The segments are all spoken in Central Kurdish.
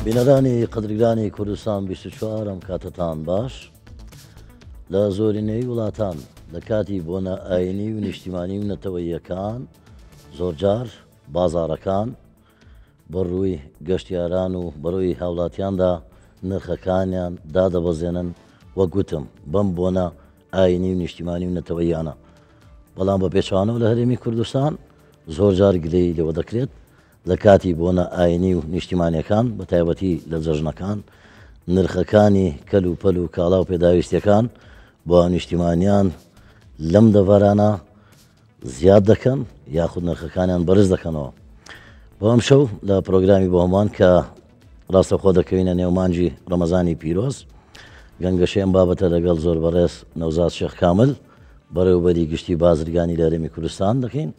بینەرانی قەدرگرانی کوردستان 24 کاتتان باش لە زۆرینەی وڵاتان لە کاتی بۆنە ئاینی و نیشتیمانی و نەتەوەییەکان زۆرجار بازارەکان بەڕووی گەشتیاران و بەڕووی هاوڵاتیاندا نرخەکانیان دادەبەزێنن وەک گوتم بەم بۆنە ئاینی و نیشتیمانی و نەتەوەییانە بەڵام بە پێچوانەوە لە هەرێمی کوردستان زۆرجار گلەی لەوە دەکرێت لە کاتی بۆنە ئاینی و نیشتیمانیەکان بە تایبەتی لە جەژنەکان نرخەکانی کەل و پەل و کاڵا و پێداویستیەکان بۆ نیشتیمانیان لەم دەڤارانە زیاد دەکەن یاخود نرخەکانیان بەرز دەکەنەوە. بۆ ئەم شەو لە پرۆگرامی بۆ هەمان کە ڕاستەخۆ دەکەوینە نێومانجی ڕەمەزانی پیرۆز گەنگەشەیەم بابەتە لەگەڵ زۆر بەڕێز نەوزاد شێخ کامل بەڕێوەبەری گشتی بازرگانی لە هەرێمی کوردستان دەکەین.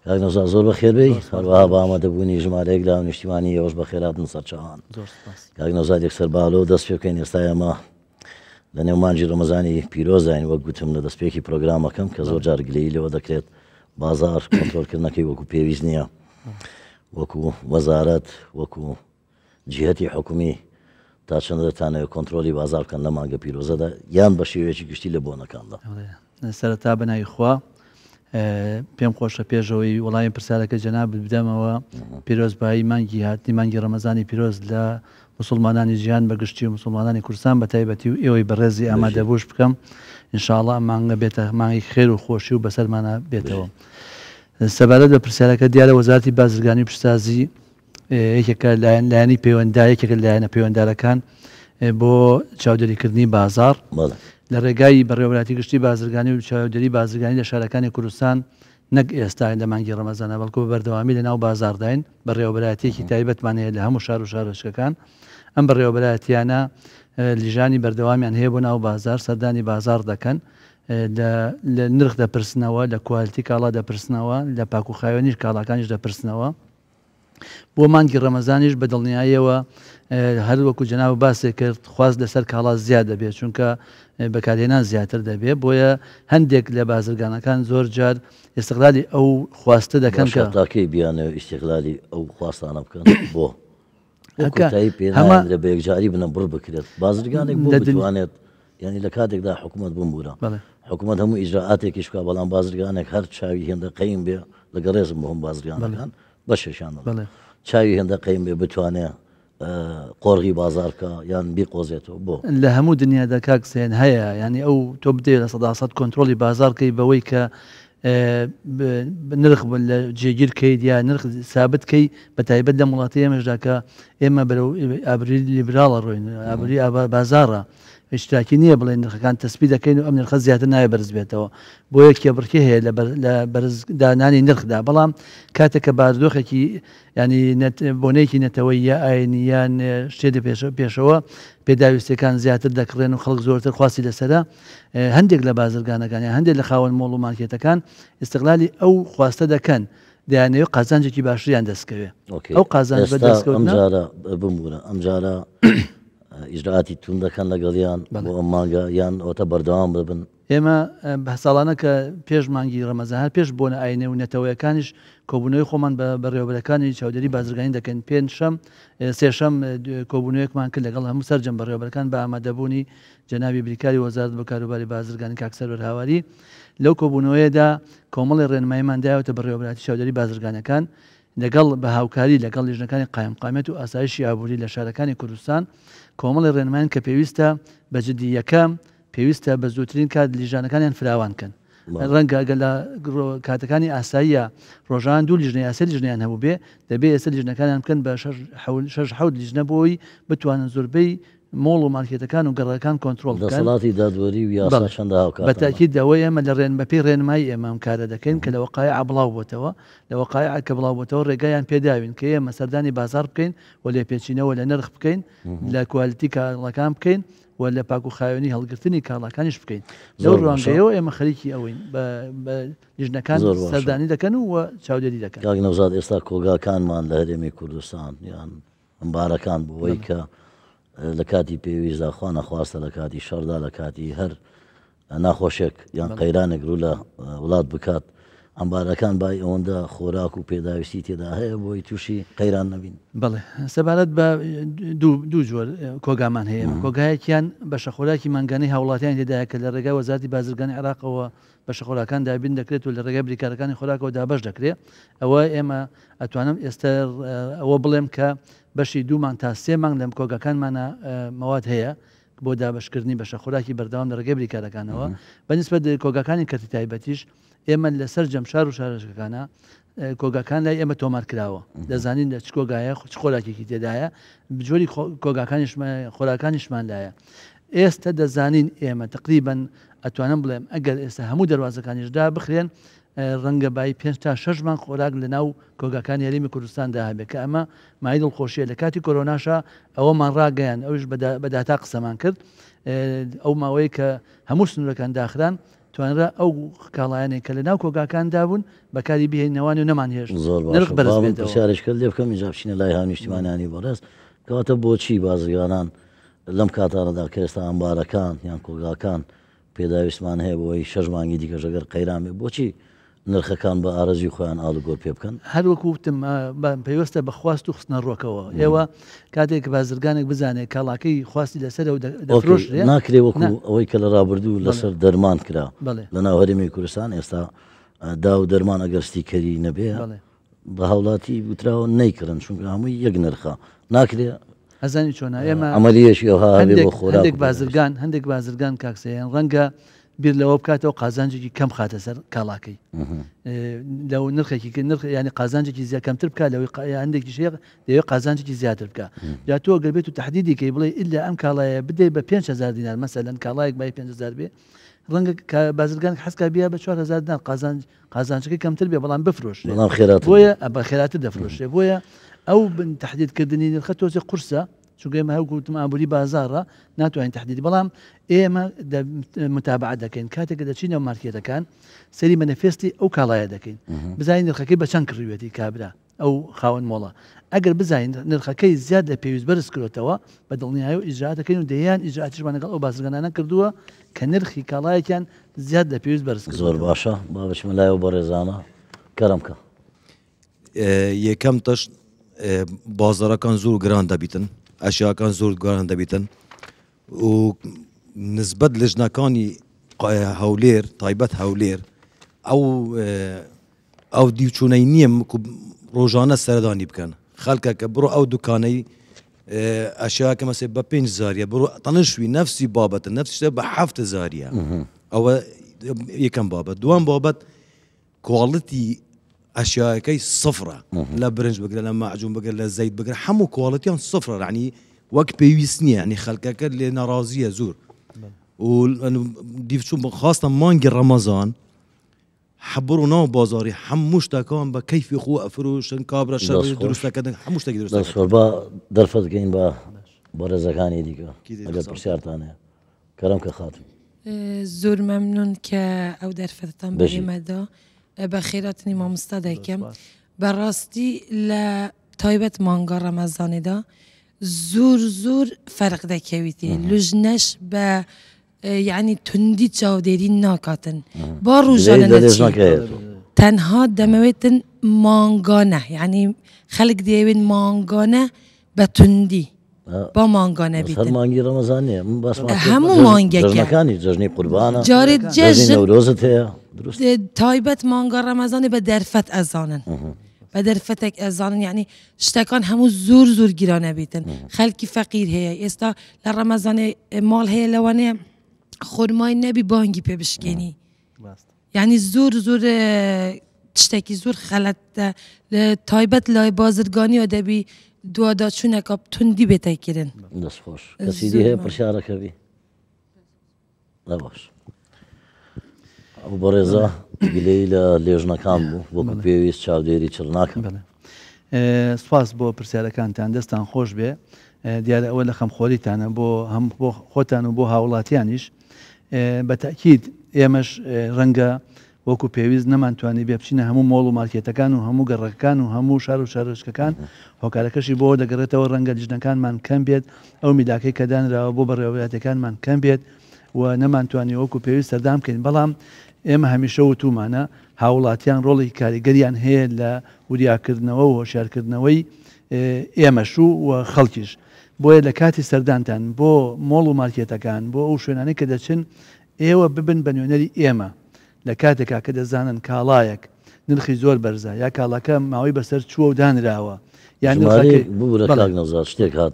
کاک نەوزاد زۆر بەخێربەی هەروەها بە ئامادەبوونی ژمارەیەک لە نیشتیمانی ئێوەش بەخێرهاتن سەر چاوان. کاک نەوزاد یەکسەر باڵۆ دەست پێ بکەین. ئێستا ئێمە لە نێومانجی ڕەمەزانی پیرۆزین وەک گوتم لە دەستپێکی پرۆگرامەکەم کە زۆر جار گلەیی لەوە دەکرێت بازار کۆنتڕۆلکردنەکەی وەکو پێویست نییە وەکو وەزارەت وەکو جهەتی حکومی تا چەندە دەتانەوێت کۆنتڕۆلی بازار بکەن لە مانگە پیرۆزەدا یان بە شێوەیەکی گشتی لە بۆنەکاندا. سەرەتا بەناوی خوا پێم خۆشە پێشەوەی وەڵامی پرسیارەکە جەناب بدەمەوە پیرۆزبایی مانگی هاتنی مانگی ڕەمەزانی پیرۆز لە مسلمانانی ژیان بەگشتی و مسلمانانی کوردستان بە تایبەتی و ئێوەی بەڕێزی ئامادەبوش بکەم ئینشاءڵڵا مانگە بێتە مانگی خێر و خۆشی و بەسەرمانە بێتەوە. سەبارەت بە پرسیارەکە دیارە وەزارەتی بازرگانی و پشتسازی یەکێکە لایەنی پەیوەندا یەکێکە لایەنە پەیوەنددارەکان بۆ چاودێریکردنی بازار لە ڕێگای بەڕێوەبەری گشتی بازرگانی و چاودێری بازرگانی لە شارەکانی کوردستان نەک ئێستا لە مانگی ڕەمەزانە بەڵکو بەردەوامی لە ناو بازارداین بەڕێوەبەرایەتێکی تایبەتمانەیە لە هەموو شار و شارۆچکەکان ئەم بەڕێوەبەرایەتیانە لیژانی بەردەوامیان هەیە بۆ ناو بازار سەردانی بازار دەکەن لە نرخ دەپرسنەوە لە کوالتی کاڵا دەپرسنەوە لە پاکوخاوێنیش کاڵاکانیش دەپرسنەوە بۆ مانگی ڕەمەزانیش بە دڵنیاییەوە هەر وەکو جەناب باسێک کرد خواست لەسەر کاڵا زیاد دەبێت چونکە بەکارهێنان زیاتر دەبێت بۆیە هەندێک لە بازرگانەکان زۆر جار ئێستقلالی ئەو خواستە دەکەن کە تاکەی بیانەوە ئیستیقلالی ئەو خواستانە بکەن بۆ لە بەیەکجاری بنە بڕ بکرێت بازرگانێک بۆ بتوانێت ینی لە کاتێکدا حکوومەت بمبورە حکوومەت هەموو ئیجراعاتێکیش بکە بەڵام بازرگانێک هەر چاوی هێندە قەیم بێ لەگە ڕێزم بۆ هەم بازرگانەکان بەشێشان چاوی هێندە قەیم بێ بتوانێت قۆڕغی بازارکە یان بی قۆزێتەوە بۆ لە هەموو دنیادا کاکسێن هەیە ینی ئەو تۆ بدێ لە 100% کۆنتترۆلی بازارکەی بەوەی کە نرخ لە جێگیرکەیت یا نرخ سابتکەی بە تایبەت لە وڵاتی ئێمەشدا کە ئێمە بەرەو ئابری لیبراڵە ڕۆین ئابری بازارە اشتراکی نییە بڵێن نرخەکان تەسبی دەکەین و ئەم نرخە زیاتر نایە بەرز بێتەوە بۆ یەکێ بڕکی هەیە لە بەرزدانانی نرخدا بەڵام کاتێک کە بارودۆخێکی ینی بۆنەیەکی نەتەوەی یا ئاینیان شتێ پێشەوە پێداویستەکان زیاتر دەکڕێن و خەڵک زۆرتر خواستی لەسەرە هەندێک لە بازرگانەکان هەندێک لە خاوەن مۆڵ و مارکێتەکان ئیستیقلالی ئەو خواستە دەکەن دەیانەوە قازانجێکی باشتریان دەستکەوێ ئەو قازانج بەدەستکەوتنە بمبورە ئەمجارە ئیجراعاتی تون دەکەن لەگەڵیان بۆ ئەم مانگە یان ئەوتە بەردەوام ببن. ئێمە بە ساڵانە کە پێش مانگی ڕەمەزان هەر پێش بۆنە ئاینە و نەتەوەیەکانیش کۆبوونەوەی خۆمان بە بەڕێوەبەرەکانی چاودێری بازرگانی دەکەن پێنجشەم سێشەم کۆبوونەوەیەکمان کرد لەگەڵ هەموو سەرجەم بەڕێوەبەرەکان بە ئامادەبوونی جەنابی بریکاری وەزارەت بە کاروباری بازرگانی کاک سەرور هاواری لەو کۆبوونەوەیەدا کۆمەڵی ڕێنماییماندایەوە بەڕێوەبەراتی چاودێری بازرگانەکان لەگەڵ بە هاوکاری لەگەڵ لیژنەکانی قایمقامەت و ئاسایشی ئابووری لە شارەکانی کوردستان کۆمەڵی ڕێنمایان کە پێویستە بە جددیەکە پێویستە بە زووترین کات لیژانەکانیان فراوانکەن ڕەنگە ئەگە لە کاتەکانی ئاساییە ڕۆژان دوو لیژنەی ئاسە لیژنیان هەبوو بێ دەبێت ئێستا لیژنەکانیان بکەن بە 6 لیژنە بۆی بتوانن زۆربەی مۆڵ و مارکێتەکان و گەڕەکان کۆنتترۆل دەسەڵاتی دادوەری و یاسا چەندە بەتاکید دەوەی ئێمە لە بەپی ڕێنمایی ئێمە ئەم کارە دەکەین کە لە وەقایع بڵاو بۆتەوە لە وەقایع کە بڵاو بۆتەوە ڕێگایان پێداوین کە ئێمە سەردانی بازار بکەین و لێ پێچینەوە لە نرخ بکەین لە کوالیتی کاڵەکان بکەین و لە پاک و خاوێنی هەڵگرتنی کاڵەکانیش بکەین لەو ڕوانگەیەوە ئێمە خەریکی ئەوین بە لیژنەکان سەردانی دەکەن و چاودێری دەکەن. کاک نەوزاد ئێستا کۆگاکانمان لە هەرێمی کوردستان یان ئەمبارەکان بۆەوەی کە لە کاتی پێویستدا خوا نەخواستە لە کاتی شەڕدا لە کاتی هەر ناخۆشێک یان قەیرانێک ڕوو لە وڵات بکات ئەمبارەکان بای ئەوەندە خۆراک و پێداویستی تێدا هەیە بۆی تووشی قەیران نەبین. بڵێ سەبارەت بە دوو جۆر کۆگامان هەیە کۆگایەکیان بەشە خۆراکی مانگانەی هاوڵاتیان تێدایە کە لە ڕێگای وەزارەتی بازرگانی عێراقەوە بەشە خۆراکان دابین دەکرێت و لە ڕێگای بریکارەکانی خۆراکەوە دابەش دەکرێت ئەوە ئێمە ئەتوانم ئێستا ئەوە بڵێم کە بەشی 2 مانگ تا 3 مانگ لەم کۆگاکانمانە مواد هەیە بۆ دابشکردنی بەشە خۆراکی بەردەوام لە ڕێگەی بریکارەکانەوە بەنسبەت کۆگاکانی کەرتی تایبەتیش ئێمە لەسەر جەمشار و شارەشەکانە کۆگاکان لای ئێمە تۆمار کراوە دەزانین لە چ کۆگایە چ خۆراکێکی تێدایە بجۆری خۆراکانیشمان لایە ئێستا دەزانین ئێمە تقریبن ئەتوانم بڵێم ئەگەر ئێستا هەموو دەواازەکانیشدا بخرێن ڕەنگە بای 5 تا 6 مانگ خۆراک لە ناو کۆگاکانی هەرێمی کوردستاندا هەبێت کە ئەمە مای دڵخۆشیە لە کاتی کۆرۆناشە ئەوەمان ڕاگەیان ئەوش بەداتا قسەمان کرد ئەو ماوەی کە هەموو سنوورەکان داخران توانرا ئەو کاڵایانێک کە لە ناو کۆگاکاندا بوون بەکاری بهێنەوەی و نەمانهێشت زۆر پرسیارشکرد لێ بکەم ئیجابچینە لای هاونیشتیمانیانی بەڕێست کەواتە بۆچی بازرگانان لەم کاتانەدا کە ئێستا ئەمبارەکان یان کۆگاکان پێداویستمان هەیە بۆی 6 مانگی دیکەش ئەگەر قەیران بێ بۆچی نرخەکان بە ئارەزی خۆیان ئاڵوگۆڕ پێ بکەن هەروەکوتم پێویستە بە خواست و خستنە ڕۆکەوە ئێوە کاتێک بازرگانێک بزانێت کاڵاکەی خواستی لەسەر دەفرۆش ناکرێ وەکو ئەوەی کە لە ڕابردوو لەسەر دەرمان کرا لە ناو هەرێمی کوردستان ئێستا دا و دەرمان ئەگەر ستیکەری نەبێ بە هاوڵاتی وتراوە نەیکردن چونکە هەمووی یەک نرخە ناکرێ ئەزانی چۆنا ئێمە ئەمەلیەشی هەندێک بازرگان کاکسیان ڕەنگە بیر لەوە بکاتەوە قازانجێکی کەم خاتە سەر کاڵاکەی لەو نرخێکی نرخ ینی قازانجێکی زیاد کەمتر بکات لەوەی هەندێکی شێ دەوێت قازانجێکی زیاتر بکە جا تۆ گەر بێت و تهدیدیکەی بڵێ ئللا ئەم کاڵایە بدەی بە 5,000 دینار مەسەلەن کاڵایەک بای 5,000 بێ ڕەنگە بازرگان حەسکا بیا بە 4,000 دینار قازانجەکەی کەمتر بێ بەڵام بفرۆش بۆیە بە خێراتر دەفرۆشێ بۆیە ئەو تهدیدکردنی نرخە تۆزێ قورسە چونکە ئێمە هەوکوتم ئابووری بازارڕە ناتوانین تهدیدی بەڵام ئێمە متابعەت دەکەین کاتێککە دەچینەوە مارکێتەکان سەری مەنەفێستی ئەو کاڵایە دەکەین بزانین نرخەکەی بە چەند کڕوێتی کابرا ئەو خاوەن مۆڵە ئەگەر بزانین نرخەکەی زیاد لە پێویست بەرز کرێتەوە بە دڵنیایی و ئیجرات دەکەین و دەیان ئیجراتیشمان لەگەڵ ئەو بازرگانانە کردووە کە نرخی کاڵایەکیان زیاد لە پێویست بەرز زۆر باشە با بچمە لایەوە بە ڕێزانە کەرەمکە یەکەم تەش بازارەکان زۆر گران دەبیتن ئەشیاکان زۆر گران دەبیتن و نسبەت لە ژنەکانی هەولێر تایبەت هەولێر ئەو دیوچوونەی نییە ڕۆژانە سەردانی بکەن خەڵکەکە بڕۆ ئەو دوکانەی ئەشیاکە مەسێ بە 5,000 بڕۆ تەنشوی نەفسی بابەتە نەفسیشتە بە 7,000 ئەوە یەکەم بابەت دوام بابەت کواڵیتی ئەشیاەکەی سفرە لە برنج بگرە لە مەعجون بگەر لە زەید بگرە هەموو کواڵەتیان سفرە عنی وەک پێویست نییە ینی خەڵکەکە لێ ناڕازیە زۆر و دیچوون بخواستە مانگی ڕەمەزان حەبڕ و ناو بازاری هەموو شتەکان بە کەیفی خۆ ئەفرۆشن کابرا شەڕی دروستەکەن هەموو شتێکی دروست بە دەرفەت گەین بە ڕێزەکانی دیکە ئەگەر پرسیارتانەیە کەرەم کە خاتم زۆر مەمنون کە ئەو دەرفەتتان بەێمەدا بە خێراتنی مامۆستا دەکەم بەڕاستی لە تایبەت مانگا ڕەمەزانێدا زۆر فەرق دەکەویتێ لژنەش بە یعنی توندی چاودێری ناکاتن با ڕژانە تەنها دەمەوێتن مانگانە یعنی خەڵک دەیەوێن مانگانە بە توندی با مانگانە بیتن مانگی ڕەمەزانێ هەموو مانگەکانی جژنی قوربانە جارێت نەورۆزت هەیە تایبەت مانگا ڕەمەزانێ بە دەرفەت ئەزانن بە دەرفەتێک ئەزانن یعنی شتەکان هەموو زۆر گیرانە بیتن خەڵکی فەقیر هەیە ئێستا لە ڕەمەزانێ ماڵ هەیە لەوانەیە خۆرمای نەبی بانگی پێ بشکێنی یعنی زۆر تشتێکی زۆر خەلەتە تایبەت لای بازرگانی و دەبی دوواداچوونەکە توندی بێتەکردن دەستخۆش کەسیدی هەیە پرسیارەکەبی باش ئەو بەڕێزە گلەی لە لێژنەکان بوو وەکو پێویست چاودێری چڕ ناکەن سپاس بۆ پرسیارەکانتان دەستان خۆش بێ دیارە ئەوە لە خەمخۆریتانە بۆ هەم بۆ خۆتان و بۆ هاوڵاتیانیش بە تاکید ئێمەش ڕەنگە وەکو پێویست نەمانتوانی بێ بچینە هەموو مۆڵ و مارکێتەکان و هەموو گەڕەکان و هەموو شار و شارشکەکان هۆکارەکەشی بۆ دەگەڕێتەوە ڕەنگە لیژنەکانمان کەم بێت ئەو میداکەی کە دانراوە بۆ بەڕێوەیاتەکانمان کەم بێت و نەمانتوانی وەکو پێویست سەردام بکەین بەڵام ئێمە هەمیشە وتومانە هاوڵاتیان ڕۆڵی کاریگەریان هەیە لە وریاکردنەوە و هۆشیارکردنەوەی ئێمەش و خەڵکیش بۆیە لە کاتی سەردانتان بۆ مۆڵ و مارکێتەکان بۆ ئەو شوێنانەی کە دەچن ئێوە ببن بە نوێنەری ئێمە لە کاتێکا کە دەزانن کاڵایەک نرخی زۆر بەرزە یا کاڵەکە ماوەی بەسەر چووە و دانراوە یان بوو کاک نەزار شتێک هات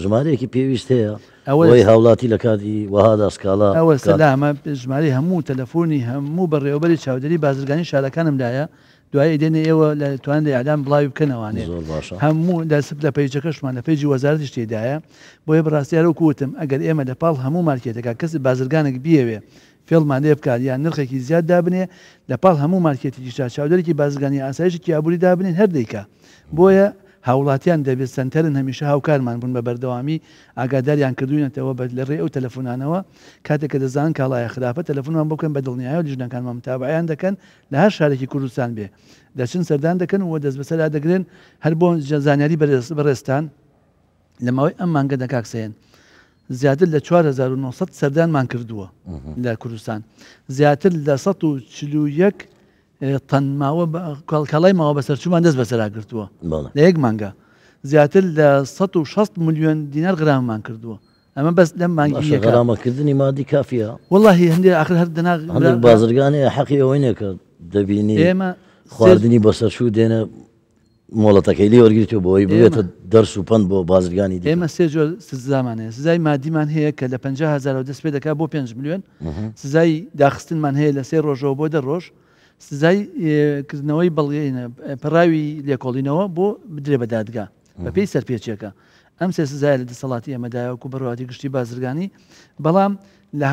ژمارەیەکی پێویست هەیە ئەوەی هاوڵاتی لە کاتی وەهادا سکاڵا ئەوە سەلامە ژمارەی هەموو تەلەفۆنی هەموو بەڕێوەبەری چاودێری بازرگانی شارەکانم لایە دوای دێنێ ئێوە لە توان ئەعلام بڵاوی بکەنەوانێ هەموو لە پەیجەکەشمان لە پێیجی وەزارەتی تێدایە بۆیە بەڕاستیارە وکوتم ئەگەر ئێمە لەپاڵ هەموو مارکێتەکە کەس بازرگانێک بیەوێ فێڵمان لێ بکات یان نرخێکی زیاد دابنێ لەپاڵ هەموو مارکێتێکی چاودێرێکی بازرگانی ئاسایشی یابووری دابنێن هەردەیکە بۆیە هاوڵاتیان دەبێت سنتەرن هەمیشە هاوکارمان بوون بە بەردەوامی ئاگاداریان کردوینەتەوە لە ڕێ ئەو تەلەفۆنانەوە کاتێککە دەزان کاڵایە خراپە تەلەفۆنمان بکەن بە دڵنیایە و لیژنەکانمان متابعیان دەکەن لە هەر شارێکی کوردستان بێ دەچن سەردان دەکەن و دەست بەسەرا دەگرن هەر بۆ زانیاری بەڕێستان لە ماوەی ئەم مانگە دەکاکسێن زیاتر لە 4900 سەردانمان کردووە لە کوردستان زیاتر لە 141 تەن ماوە کاڵای ماوە بەسەرچوومان دەست بەسەرا گرتووە لە یەک مانگە زیاتر لە 160 میلیۆن دینار غراممان کردووە ئەمە بەس لەم مانگی غرامەکردنی مادی کافیە واللهی هەندێک آخر هەر هەندێک بازرگانی حەقی ئەوەیە کە دەبینی ئێمە خواردنی بەسەرچوو دێنە مۆڵەتەکەی لێ وەرگیرێتەوە بۆەوەی بێتە دەرس و پند بۆ بازرگانی ئێمە سێ جۆر سزامانەیە سزای مادیمان هەیە کە لە 50,000 دەست پێ دەکات بۆ 5 میلیۆن سزای داخستنمان هەیە لە 3 ڕۆژەوە بۆ 10 ڕۆژ سزای کردنەوەی بەڵگەینە پەراوی لێکۆڵینەوە بۆ بدرێ بە دادگا بە پێی سەرپێچێکە ئەم سێ سزای لە دەسەڵاتی ئێمەدایەوەکو بەڕواتی گشتی بازرگانی بەڵام لە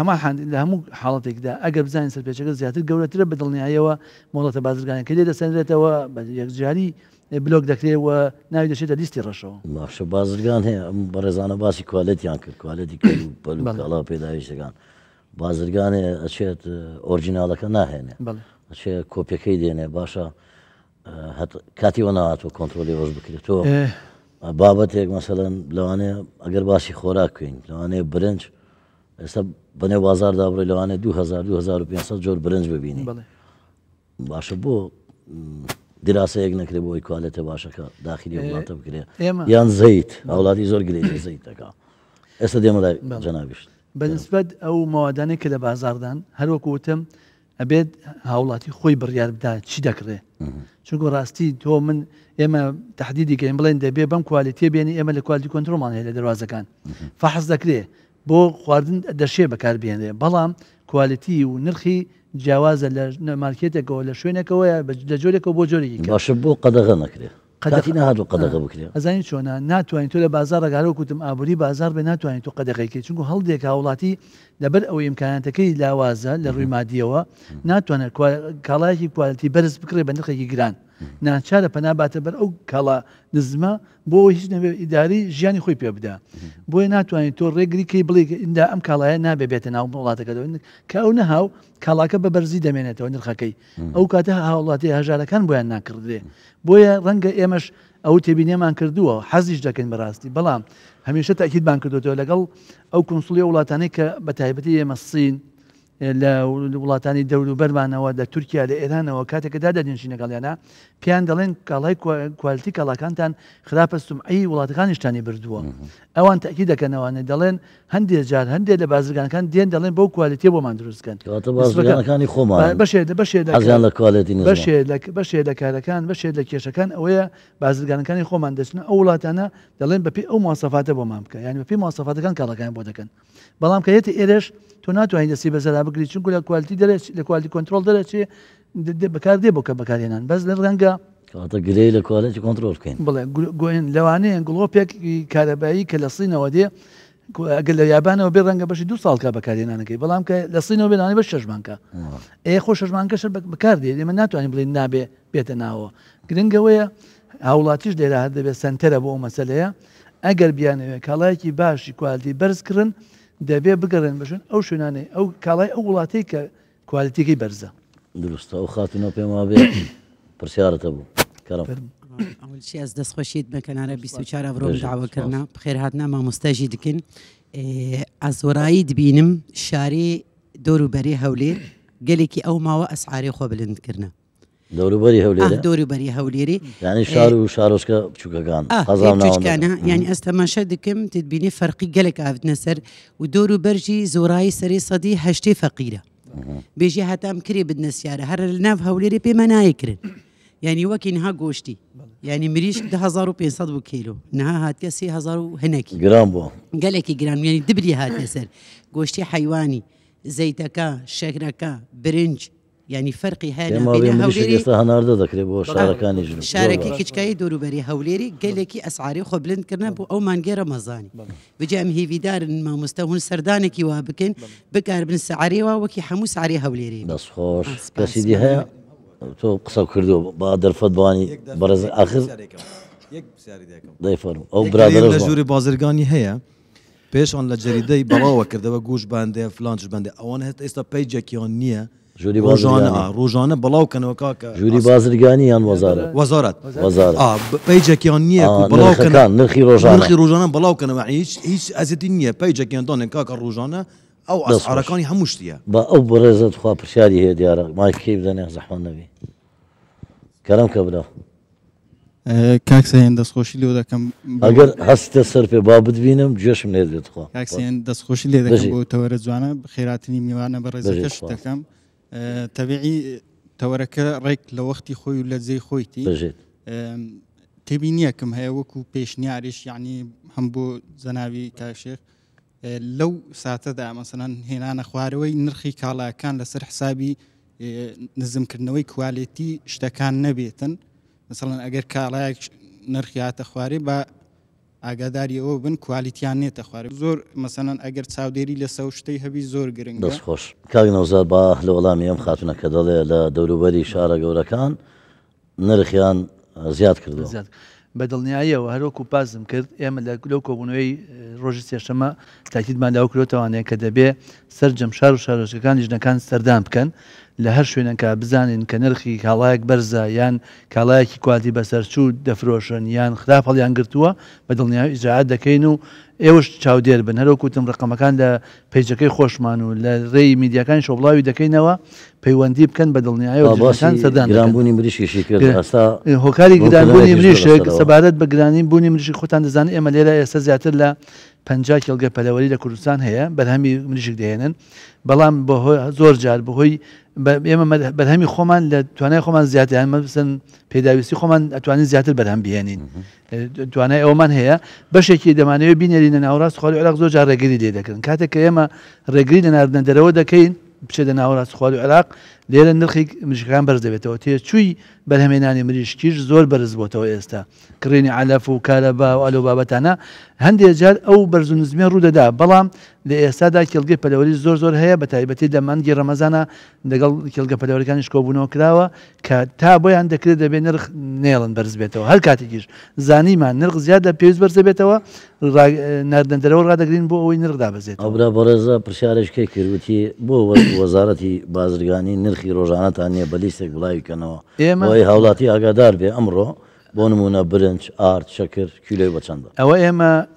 هەموو حاڵەتێکدا ئەگەر بزانین سەرپێچەکە زیاتر گەورەترە بە دڵنیایەوە مۆڵەتە بازرگانەکە لێ دەسەنرێتەوە بە یەکجاری بلۆک دەکرێتەوە ناوی دەچێتە لیستی ڕەشەوە باشە بازرگان هەیە ئەم بەڕێزانە باسی کوالەتیان کرد کوالەتی کەڵا پێداویستەکان بازرگانێ ئەچێت ئۆرجینالەکە ناهێنێ ئەچێ کۆپیەکەی دێنێ باشە کاتیوە نهاتوە کۆنتترۆلی ئەوش بکرێتەوە بابەتێک مەسەلەن لەوانەیە ئەگەر باسی خۆراک بکەین لەوانەیە برنج ئێستا بنێ بازاردا بڕێ لەوانەیە 2500 جۆر برنج ببینی باشە بۆ دراسەیەک نەکرێت بۆی کوالەتە باشەکە داخلی وڵاتە بکرێت یان زەیت هاوڵاتی زۆر گرێ زەیتەکە ئێستا دێمەلای جەنابیشت بەنسبەت ئەو ماوادانەی کە لە بازاردان هەروەکو وتم ئەبێت هاوڵاتی خۆی بڕیار بدا چی دەکڕێ چونکە ڕاستی تۆ من ئێمە تهدیدی کەین بڵێن دەبێ بەم کوالەتیە بێنی ئێمە لە کوالیتی کۆنتترۆلمان هەیە لە دەواازەکان فحز دەکرێ بۆ خواردن دەشێ بەکار بێنێ بەڵام کوالیتی و نرخی جیاوازە لە مارکێتێکەوە لە شوێنێکەوەیە لە جۆرێکەوە بۆ جۆرێکی باشە بۆ قەدەغە نەکرێ قەدەقی نهاتوە قەدەغە بکرێ ئەزانی چۆنە ناتوانین تۆ لە بازار ڕگارەوە کوتم ئابووری بازار بێ ناتوانین تۆ قەدەقەیەکی چونکە هەڵدێک هاوڵاتی لەبەر ئەو ئیمکاناتەکەی لاوازە لە ڕووی مادیەوە ناتوانێت کاڵایەکی کوالەتی بەرز بکڕێ بە نرخێکی گران ناچارە پەناباتە بەر ئەو کاڵا نزمە بۆ هیچ نەبێ ئیداری ژیانی خۆی پێ بدە بۆیە ناتوانین تۆ ڕێگریکەی بڵێ ئیندا ئەم کاڵایە نابێ بێتە ناو وڵاتەکەەوە کە ئەو نەهاو کاڵاکە بە بەرزی دەمێنێتەوە نرخەکەی ئەو کاتە هاوڵاتی هەژارەکان بۆیان ناکردێ بۆیە ڕەنگە ئێمەش ئەو تێبینێمان کردووە حەزیش دەکەین بەڕاستی بەڵام هەمیشە تاکیدمان کردوتەوە لەگەڵ ئەو کنسوڵی وڵاتانەی کە بە تایبەتی ئێمە سین لە وڵاتانی دەوروبەرمانەوە لە تورکیا لە ئێرانەوە کاتێکە دادەنیشی لەگەڵیانە پیان دەڵێن کاڵای کوالتی کاڵاکانتان خراپە سومعی وڵاتەکانیشتانی بردووە ئەوان تاکی دەکەنەوەوانێ دەڵێن هەندێک جار هەندێک لە بازرگانەکان دێن دەڵێن بەو کوالەتیە بۆمان دروستکەن بازرگانەکانی خۆمان بەشێ لە کارەکان بەشێ لە کێشەکان ئەوەیە بازرگانەکانی خۆمان دەچنە ئەو وڵاتانە دەڵێن بەپی ئەو مواصفاتە بۆمان بکە یعنی بەپی مواصفاتەکان کاڵەکان بۆ دەکەن بەڵام کە هێتی ئێرەش تۆ ناتوانین دەستی بەزەرا بگری چونکە لە کوالتی دەرەچێت لە کوالتی کۆنتترۆل دەرەچێ بەکار دێ بۆ کە بەکارێنان بەس لە ڕەنگە گرەی لە کوالەتی کۆنتترۆل بکەین بڵێ گوێن لەوانەیە گڵۆپێک کارەبایی کە لە سینەوە دێ ئەگەر لە یابانەوە بێ ڕەنگە بەشی 2 ساڵکە بەکارێنانەکەی بەڵام کە لە سینەوە بێنانی بە 6 مانکە خۆ 6 مانکەش بەکار دێ ئێمە ناتوانین بڵین نابێ بێتە ناوە گرنگەوەیە هاوڵاتیش دێرا هەر دەبێت سنتەرە بۆ ئەو مەسەلەیە ئەگەر بیانەوێت کاڵایەکی باشی کوالتی بەرزکردن دەبێ بگەڕێن بشن ئەو شوێنانەی ئەو کاڵای ئەو وڵاتی کە کوالتیەکەی بەرزە دروستە ئەو خاتونە پێما بێ پرسیارەتە بوو ئەوشی ئەس دەستخۆشیت بە کەنارە 24 ئەڤڕۆ داواکردنا بخێر هاتنا مامۆستاژی دکن ئەزۆرایی دبینم شاری دۆروبەری هەولێر گەلێکی ئەو ماوە ئەسعاری خۆ بلندکردە دەوروبەری هەولێرە دەوروبەری هەولێری یعنی شار و شارۆچکە بچووکەکان بچکانە ینی ئەس تەماشا دکم تبینی فەرقی گەلێک ئاوتنە سەر و دۆر و بەرژی زۆرایی سەری سەدی هەشتەی فەقیرە بێژی هەتام کرێ بدنەسیارە هەر لە ناو هەولێری پێمە نایکردن ینی وەکی نها گۆشتی ینی مریش 1500 بوو کیلو نها هاتیە 3000 و هەنێکی گران بووە گەلێکی گران ینی دبری هاتیە سەر گۆشتی حیوانی زەیتەکە شەکرەکە برنج ینی فەرقی هەیە ئێستا هەناردە دەکرێت بۆ شارەکانی ژن شارێکی کچکایی دەوروبەری هەولێری گەلێکی ئەسعاری خۆ بلندکردن بۆ ئەو مانگێ ڕەمەزانی بجام هیویدارن مامۆستا هون سەردانێکی وا بکەن بکاربن سعارێەوە وەکی هەموو سعاری هەولێری دەستخۆش کەسیدی هەیە تۆ قسە کردو با دەرفەت بوانی بەرز آخر دەیفەرم ئەو برادرە لە ژووری بازرگانی هەیە پێشان لە جەریدەی بەڵاوە کردەوە گوش بەندێ فلانش بەندێ ئەوان هێت ئێستا پەیجێکیان نییە ژووری بازرگانی ڕۆژانە بەڵاوکەنەوە کاکە ژووری بازرگانی یان وەزارەت وەزارەت وەزارەت پەیجێکیان نییە بەڵاوکەن نرخی ڕۆژانە بەڵاوکەنەوە هیچ ئەزیەتی نییە پەیجێکیان دانێن کاکە ڕۆژانە ئەو ئەسعارەکانی هەموو شتیە بە ئەو بەڕێزت خوا پرسیاری هەیە دیارە مایکەکەی بدەنێ زەحمەت نەبی کەرەم کە برا کاکسیان دەستخۆشی لێ دەکەم ئەگەر هەستە سەر پێ با بتبینم گوێشم لێ دێت خوا کاکسیان دەستخۆشی لێ دەکەم بۆ تەوەرە جوانە خێراتنی میوانە بە ڕێزەکەش دەکەم تەبیعی تەوەرەکە ڕێک لە وەختی خۆی و لە جێی خۆیتی تێبی نییەکەم هەیە وەکو پێشنیاریش یعنی هەم بۆ جەناوی کاشێخ لەو ساتەدا مەسەڵەن هێنانە خوارەوەی نرخی کاڵاکان لەسەر حسابی نزمکردنەوەی کوالێتی شتەکان نەبێتن مثلەن ئەگەر کاڵایەک نرخی هاتە خوارێ بە ئاگاداری ئەوە بن کوالیتیان نێتە خوارێ زۆر مەسەڵەن ئەگەر چاودێری لە سەو شتەی هەبی زۆر گرنگ دەستخۆش کاک نەوزار با لە وەڵامی ئەم خاتونە کە دەڵێ لە دەوروبەری شارە گەورەکان نرخیان زیاد کردەوە بە دڵنیاییەوە هەروەکو پازم کرد ئێمە لەو کۆبوونەوەی ڕۆژی سێشەمە تاکیدمان لەو کرێتەوانەیە کە دەبێ سەررجەم شار و شارۆچەکانی ژنەکان سەردان بکەن لە هەر شوێنەکە بزانین کە نرخی کاڵایەک بەرزە یان کاڵایەکی کواتی بەسەرچوو دەفرۆشن یان خراپ هەڵیان گرتووە بە دڵنیایی ئیجاعات دەکەین و ئێوەش چاودێر بن هەروەکوتم ڕقەمەکان لە پێیجەکەی خۆشمان و لە ڕێی میدیاکانی شۆبڵاوی دەکەینەوە پەیوەندی بکەن بە دڵنیاییەوەکان سەردان گرانبوونی مریشیشی کرد ئەستا هۆکاری گرانبوونی مریشێک سەبارەت بە گرانی بوونی مریشی خۆتان دەزانێت ئێمە لێرە ئێستا زیاتر لە 50 کیلگە پەلەوەری لە کوردستان هەیە بەرهەمی مریشک دێنن بەڵام بەهۆی زۆر جار بەهۆی ئێمە بەرهەمی خۆمان لە توانای خۆمان زیاتیان مەسن پێداویستی خۆمان ئەتوانین زیاتر بەرهەم بهێنین توانای ئەومان هەیە بەشێکی دەمانەوە بینێرینە ناوەڕاست خۆی عێراق زۆر جار ڕێگری لێ دەکەن کاتێک کە ئێمە ڕێگری لە ناردنە دەرەوە دەکەین بچێتە ناوەڕاست خۆی عێراق لێرە نرخی مریشکەکان بەرز دەبێتەوە تێچووی بەرهەمێنانی مریشکیش زۆر بەرز بۆتەوە ئێستا کڕێنی علەف و کارەبا و ئەلۆ بابەتانە هەندێک جار ئەو بەرز و نزمێ ڕوودەدا بەڵام لە ئێستادا کێلگەی پەلەوەری زۆر هەیە بە تایبەتی لە مانگی ڕەمەزانە لەگەڵ کێلگە پەلەوەریەکانیش کۆبوونەوە کراوە کە تا بۆیان دەکرێت دەبێت نرخ نێڵن بەرز بێتەوە هەر کاتێکیش زانیمان نرخ زیادە پێویست بەرز بێتەوە ناردنەرەوە ڕدەگرین بۆ ئەوەی نرخ دابەزێت ئەوبرا بەڕێزە پرسیارێککەی کردوتی بۆ وەزارەتی بازرگانی نرخی ڕۆژانەتان نییە بە لیستێک بڵاویکەنەوە ئێمە هاوڵاتی ئاگادار بێ ئەمڕۆ بۆ نمونە برنج ئارد شەکر کیلۆی بە چەندە ئەوە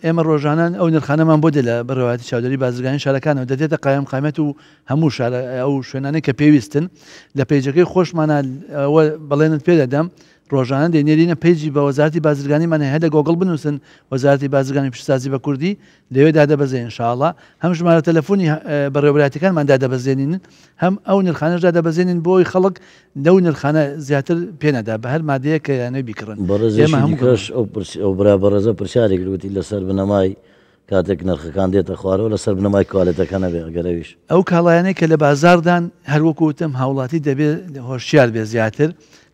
ئێمە ڕۆژانان ئەو نرخانەمان بۆ دێ لە بەڕێواتی چاودێری بازرگانی شارەکانەوە دەدێتە قایمەت و هەموو شارە ئەو شوێنانەی کە پێویستن لە پێیجەکەی خۆشمانە ئەوە بەڵێنت پێ دەدەم ڕۆژانە دێنێرینە پیجی بە وەزارەتی بازرگانیمان هەیە لە گۆگڵ بنووسن وەزارەتی بازرگانی پیشسازی بە کوردی لەوێ دادەبەزێن ئینشاءڵڵا هەم ژمارە تەلەفۆنی بەڕێوەبەراتەکانمان دادەبەزێنین هەم ئەو نرخانەش دادەبەزێنین بۆی خەڵک لەو نرخانە زیاتر پێنەدا بە هەر مادەیە کە یانە بیکڕن بەڕێزیش ئەو برا بەڕێزە پرسیارێک گوتی لەسەر بنەمای کاتێک نرخەکان دێتە خوارەوە لەسەر بنەمای کوالێتەکانە بێ ئەگەرەویش ئەو کاڵایانەی کە لە بازاردان هەروەکوتم هاوڵاتی دەبێت هۆشیار بێ زیاتر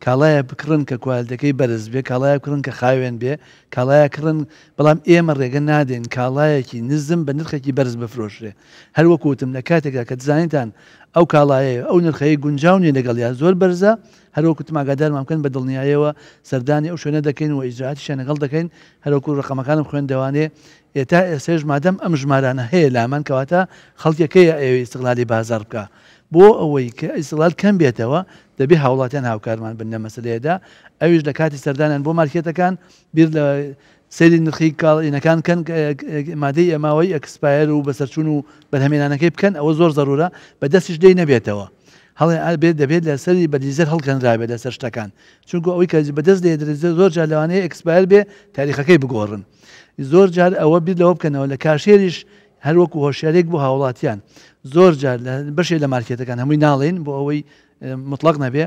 کاڵایە بکڕن کە کوالەتەکەی بەرز بێ کاڵایە بکڕن کە خاوێن بێ کاڵایە کڕن بەڵام ئێمە ڕێگە نادێن کاڵایەکی نزم بە نرخێکی بەرز بفرۆشرێ هەروەکوتم لە کاتێکا کە دزانیتان ئەو کاڵایە ئەو نرخەیە گونجاونی لەگەڵ یا زۆر بەرزە هەروەکوتم ئاگادارمان بکەن بە دڵنیاییەوە سەردانی ئەو شوێنە دەکەین و ئیجرعاتیشیان لەگەڵ دەکەین هەروەکو ڕقەمەکانم خوێندەوانێ ئێتا ئێسێژ مادەم ئەم ژمارانە هەیە لامان کەواتە خەڵکەکەی ئەوەی استقلالی بازار بکە بۆ ئەوەی کە ئیستقلال کەم بێتەوە دەبێ هاوڵاتیان هاوکارمان بن لە مەسلەیەدا ئەویش لە کاتی سەردانیان بۆ مارکێتەکان بیر لە سەیری نرخی کاڵینەکان کەن مادەی ئەماوەی ئەکسپایر و بەسەرچوون و بەرهەمێنانەکەی بکەن ئەوە زۆر زەرورە بە دەستیش دەی نەبێتەوە هەڵێ دەبێت لە سەری بەدیزەر هەڵکەنرابێت لەسەر شتەکان چونکە ئەوەی کە بەدەست دێدرێت زۆر جار لەوانەیە ئەکسپایر بێ تاریخەکەی بگۆڕن زۆر جار ئەوە بیر لەوە بکەنەوە لە کاشێریش هەروەکو هۆشیارێک بۆ هاوڵاتیان زۆر جار بەشێ لە مارکێتەکان هەمووی ناڵێن بۆ ئەوەی مطلق نەبێ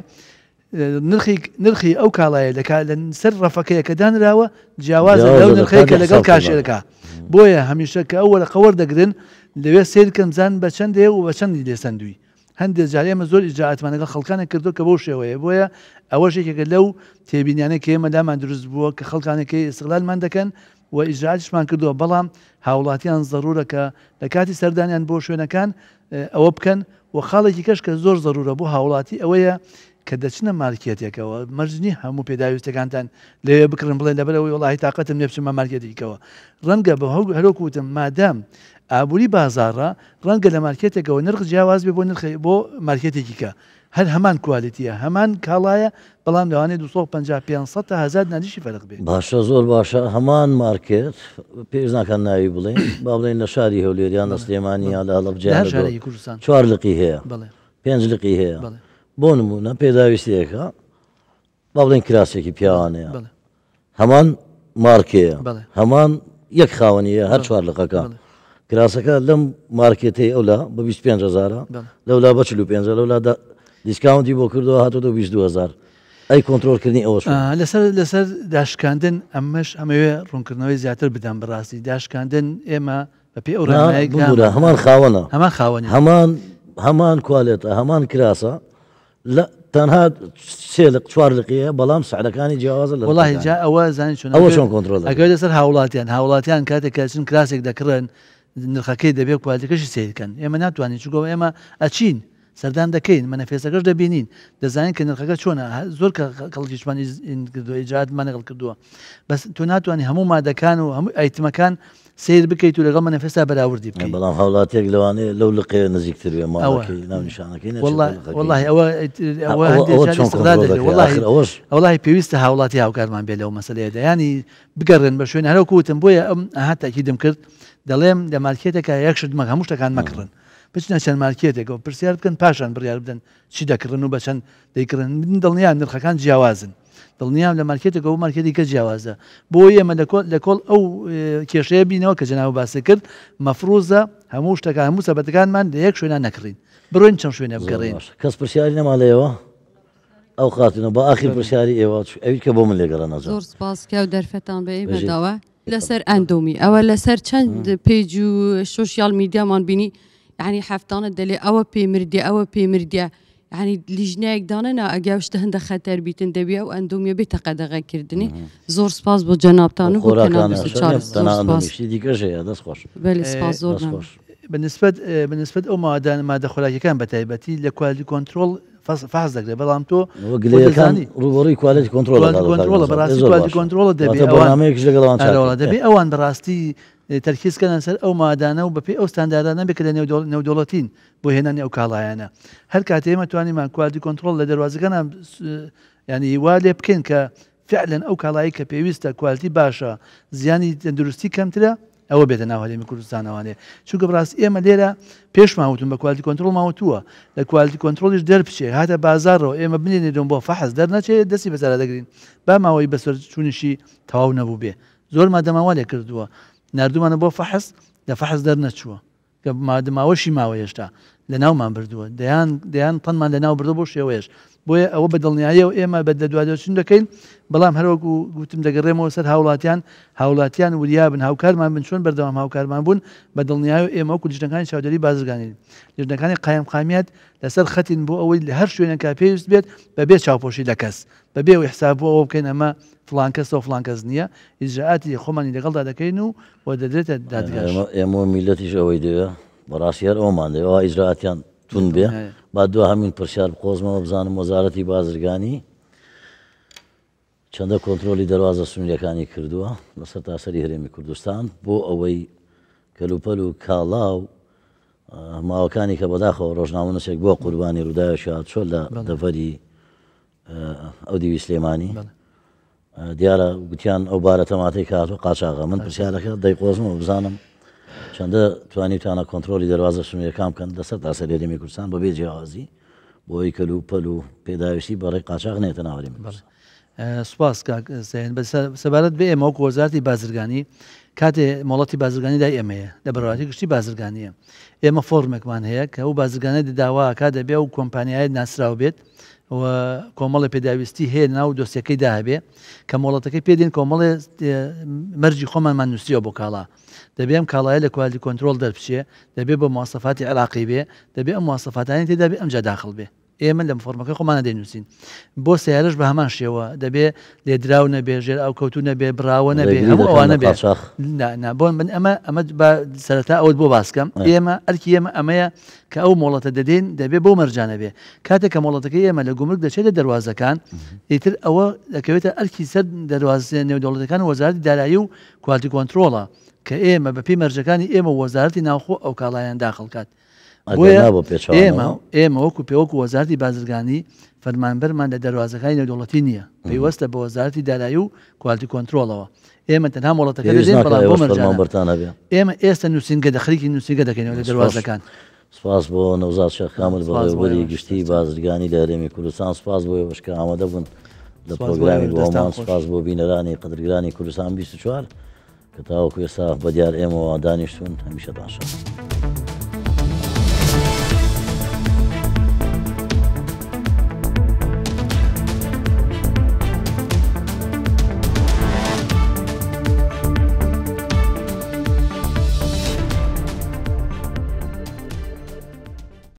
نرخی ئەو کاڵایە لە سەر ڕەفەکەیە کە دانراوە جیاوازە لەو نرخەیە کە لەگەڵ کاشێرەکە بۆیە هەمیشە کە ئەو وەرەقە وەردەگرن لەوێ سیرکەم زان بە چەندێ و بە چەندی لێسەندووی هەندێک جار ئێمە زۆر ئیجاعاتمان لەگەڵ خەڵکانێک کردو کە بەو شێوەیە بۆیە ئەوەش یەکێکە لەو تێبینیانەی کە ئێمە لامان دروست بووە کە خەڵکانێکی ئیستیغلالمان دەکەن و ئیجاعاتیشمان کردووە بەڵام هاوڵاتیان ضرورە کە لە کاتی سەردانیان بۆ شوێنەکان ئەوە بکەن و خاڵێکی کەش کە زۆر ضرورە بۆ هاوڵاتی ئەوەیە کە دەچنە مارکێتێکەوە مەرجنی هەموو پێداویستەکانتان لێ بکڕن بڵێن لەبەرەوەی وڵی تااقەتم لێ بچمە مارکێتێکەوە ڕەنگە بە هەروکوتم مادام ئابووری بازارڕە ڕەنگە لە مارکێتێکەوە نرخ جیاواز بێ بۆ نرخی بۆ مارکێتێکی کە هەر هەمان کوالیتیە هەمان کاڵایە بەڵام لەوانێ 250 تا 1000 نادیشی فەرق بێت باشە زۆر باشە هەمان مارکێت پێش ناکەن ناوی بڵێن با بڵێن لە شاری هەولێریان لە سلێمانیا لە هەڵەبجە کوردستان 4 لقی هەیە 5 لقی هەیە بۆ نمونە پێداویستەکە با بڵێن کراسێکی پیاوانەیە هەمان مارکەیە هەمان یەک خاوەنیە هەر 4 لقەکە کراسەکە لەم مارکێتی ئەولا بە 25,000 لەولا بە 45 لەولا دیسکاونتی بۆ کردەوە هاتۆ 22,000 ئەی کۆنتترۆلکردنی ئەوە لەسەر داشکاندن ئەمەش ئەمەوێ ڕوونکردنەوەی زیاتر بدەم بەڕاستی داشکاندن ئێمە بە پێ هەمان خاوەنە هەمان خاوەنی هەمان کوالێتە هەمان کراسە لە تەنها 4 لقیە بەڵام سعرەکانی جیاوازە لە وڵی جا ئەوە زانانی ئەوە چۆن کۆنتترۆل ئەگەر لەسەر هاوڵاتیان کاتێک کەچن کراسێک دەکڕن نرخەکەی دەبێت کوالەتەکەشی سیرکەن ئێمە ناتوانین چگەوە ئێمە ئەچین سەردان دەکەین مەنەفێسەکەش دەبینین دەزانین کە نرخەکە چۆنە زۆر کەڵکیشمان کردووە ئیجاعاتمانەگەڵ کردووە بەس تۆ ناتوانانی هەموو مادەکان و هەموو ئایتمەکان سیر بکەیت و لەگەڵ مەنەفێستا بەراوردی بکەیت بەڵام هاوڵاتێک لەوانەیە لەو لقەیە نزیکتر بێ ماڵەکەی ناونیشانەکەی والله ئەوڵی پێویستە هاوڵاتی هاوکارمان بێ لەو مەسلەیە ینی بگەڕێن بە شوێن هەرو کوتم بۆیە ئەم هاتاکیدم کرد دەڵێم لە مارکێتێکە یەکشت مەک هەموو شتەکان مەکڕن بچنە چەند مارکێتێکەوە پرسیار بکەن پاشان بڕیار بدەن چی دەکردن و بە چەند دەیکردن دڵنیان نرخەکان جیاوازن دڵنیام لە مارکێتێکەوە و مارکێتی کە جیاوازە بۆ ئێمە لەکۆڵ ئەو کێشەیە بینەوە کە جەناو باسی کرد مەفروزە هەموو شتەکان هەموو سەبەتەکانمان لە یەک شوێنە نەکڕین بڕۆین چەند شوێنە بگەڕین کەس پرسیاری نەماڵەوە ئەو خاتونە بە ئاخیر پرسیاری ئێوە ئەوی کە بۆ من لێگەڕە زۆر سپاس کە و دەرفەتان بێ بەداوە لەسەر ئەندۆمی ئەوە لەسەر چەند پێیج و سوسیال میدیامان بینی یعنی هەفتانە دەلێ ئەوە پێمردێ ئەوە پێمردە یعنی لیژنەیەکدانە ئەگەشتە هەندە خەتەر بیتن دەبێ و ئەندۆمیە بێتە قەدەغەکردنی زۆر سپاس بۆ جەنابتان و دیکەژەیە دەست خۆش سپاس زۆر بەنسبەت ئەو مادە خۆراکیەکان بە تایبەتی لە کوالیتی کۆنتترۆل فاز دەکرێت بەڵام تۆ ڕوبڕی کوالیتی کۆنتترۆلە بەڕاستی کوالیتی کۆنتترۆلە دەبێ ئەوان بەڕاستی تەرکیزکەن سەر ئەو مادانە و بەپێ ئەو ستانداردانە بێت کە لە نێودوڵەتین بۆ هێنانی ئەو کاڵایانە هەر کاتێ ئێمە توانیمان کوالیتی کۆنتترۆل لە دەواازەکان ینی وا لێ بکەین کە فعلەن ئەو کاڵایی کە پێویستە کوالیتی باشە زیانی تەندروستی کەمترە ئەوە بێتە ناو هەرێمی کوردستانەوانێ چونکە بڕاستی ئێمە لێرە پێش ماوتون بە کوالیتی کۆنتترۆل ماوتووە لە کوالیتی کۆنتترۆلیش دەربچێ هاتە بازارڕەوە ئێمە بنێنێتون بۆ فەحز دەرنەچێت دەستی بەسەر دەگرین با ماوەی بەسەر چوونیشی تەواو نەبوو بێ زۆر مادەماوا لێ کردووە نردومانە بۆ فەحز لە فەحز دەرنەچووە کە مادەماوەشی ماوە هێشتا لە ناومان بردووە دەیان تەنمان لە ناو بردو بۆ شێوەیەش بۆیە ئەوە بە دڵنیایە و ئێمە بە دەدوادەچون دەکەین بەڵام هەروەکو گوتم دەگەڕێمەوە سەر هاوڵاتیان وریابن هاوکارمان بن چۆن بەردەوام هاوکارمان بوون بە دڵنیای و ئێمە وەکو لیژنەکانی چاودێری بازرگانی لیژنەکانی قایم قامیات لەسەر خەتین بۆ ئەوەی لە هەر شوێنێکا پێویست بێت بەبێ چاوپۆشی لە کەس بەبێ و حساب بۆ ئەوە بکەین ئەمە فڵان کەس و فڵان کەس نییە ئیجراعاتی خۆمانی لەگەڵدا دەکەین و دەدرێتە دادگاش ئێمە میلەتیش ئەوەی دەوێ بەڕاستی هەر ئەومان دەوێ ئیجراعاتیان تون بێ با دو هەمین پرسیار بخۆزمەوە بزانم وەزارەتی بازرگانی چەندە کۆنتترۆلی دەواازە سنووریەکانی کردووە لەسەر تاسەری هەرێمی کوردستان بۆ ئەوەی کەلوپەل و کاڵا و ماوەکانی کە بەداخەوە ڕۆژناوەنووسێک بۆ قوربانی ڕووداوە شاد چۆن لە دەڤەری ئەو دیوی سلێمانی دیارە گوتیان ئەو بارە تەماتەی کاتۆ قاچاغا من پرسیارەکە دەیقۆزمەوە بزانم چەندە توانیتانە کۆنتترۆلی دەواازە سنووریەکان بکەن لەسەر تاسەری هەرێمی کوردستان بەبێ جیاوازی بۆی کەل و پەل و پێداویستی بەڕێ قاچاق نێتە ناوەری من. سوپاس سەبارەت بە ئێمە وەکو وەزارەتی بازرگانی کاتێ مۆڵەتی بازرگانیدا ئێمەیە لە بەڕواتی گشتی بازرگانیە ئێمە فۆرمێکمان هەیە کە ئەو بازرگانە داواکە دەبێ و کۆمپانیایە ناسرااو بێت و کۆمەڵی پێداویستی هەیە ناو دۆسیەکەی داهبێ کە مۆڵەتەکەی پێدێن کۆمەڵێ مەرجی خۆمانمان نووسیەوە بۆ کاڵا دەبێم کاڵایە لە کوالیتی کۆنتترۆل دەربچێ دەبێت بە مواسەفاتی عراقی بێ دەبێت ئەم مواسەفاتانی تێدا بێ ئەمجا داخڵ بێ ئێمە لە فۆرمەکە خۆمانە دەینووسین بۆ سیارش بە هەمان شێوە دەبێ لێدراو نەبێ ژێر ئەو کەوتو نەبێ براوە نەبێ هەموو ئەوانە بێ بۆن من ئەمە سەرەتا ئەوت بۆ باسکەم ئێمە ئەرکی ئێمە ئەمەیە کە ئەو مۆڵەتە دەدەین دەبێ بۆ مەرجانە بێ کاتێک کە مۆڵەتەکەی ئێمە لە گومرگ دەچێتە دەواازەکان ئیتر ئەوە دەکەوێتە ئەرکی سەر دەواازە نێودوڵەتەکان وەزارەتی دارایی و کوالیتی کۆنتترۆڵە کە ئێمە بەپی مەرجەکانی ئێمە وەزارەتی ناوخۆ ئەو کاڵایان داخڵکات. ئێمە وەکو پێوەکو وەزارەتی بازرگانی فەرمانبەرمان لە دەواازەکانی نێودوڵەتی نییە پێیوەستە بە وەزارەتی دارایی و کوالیتی کۆنتترۆڵەوە ئێمە تەنها مۆڵەتەکە بۆ مەرجانە ئێمە ئێستا نووسنگە دەخریکی نووسنگە دەکەینەوە لە دەواازەکان. سپاس بۆ نەوزاد شێخ کامل بەڕێوەبەری گشتی بازرگانی لە هەرێمی کوردستان سپاس بۆ بەشکە ئامادە بوون لە پرۆگرامی بۆمان سپاس بۆ بینەرانی قدرگرانی کوردستان 24 کە تاوەکو ئێستا بە دیار ئێمەوە دانیشتون هەمیشە باشە.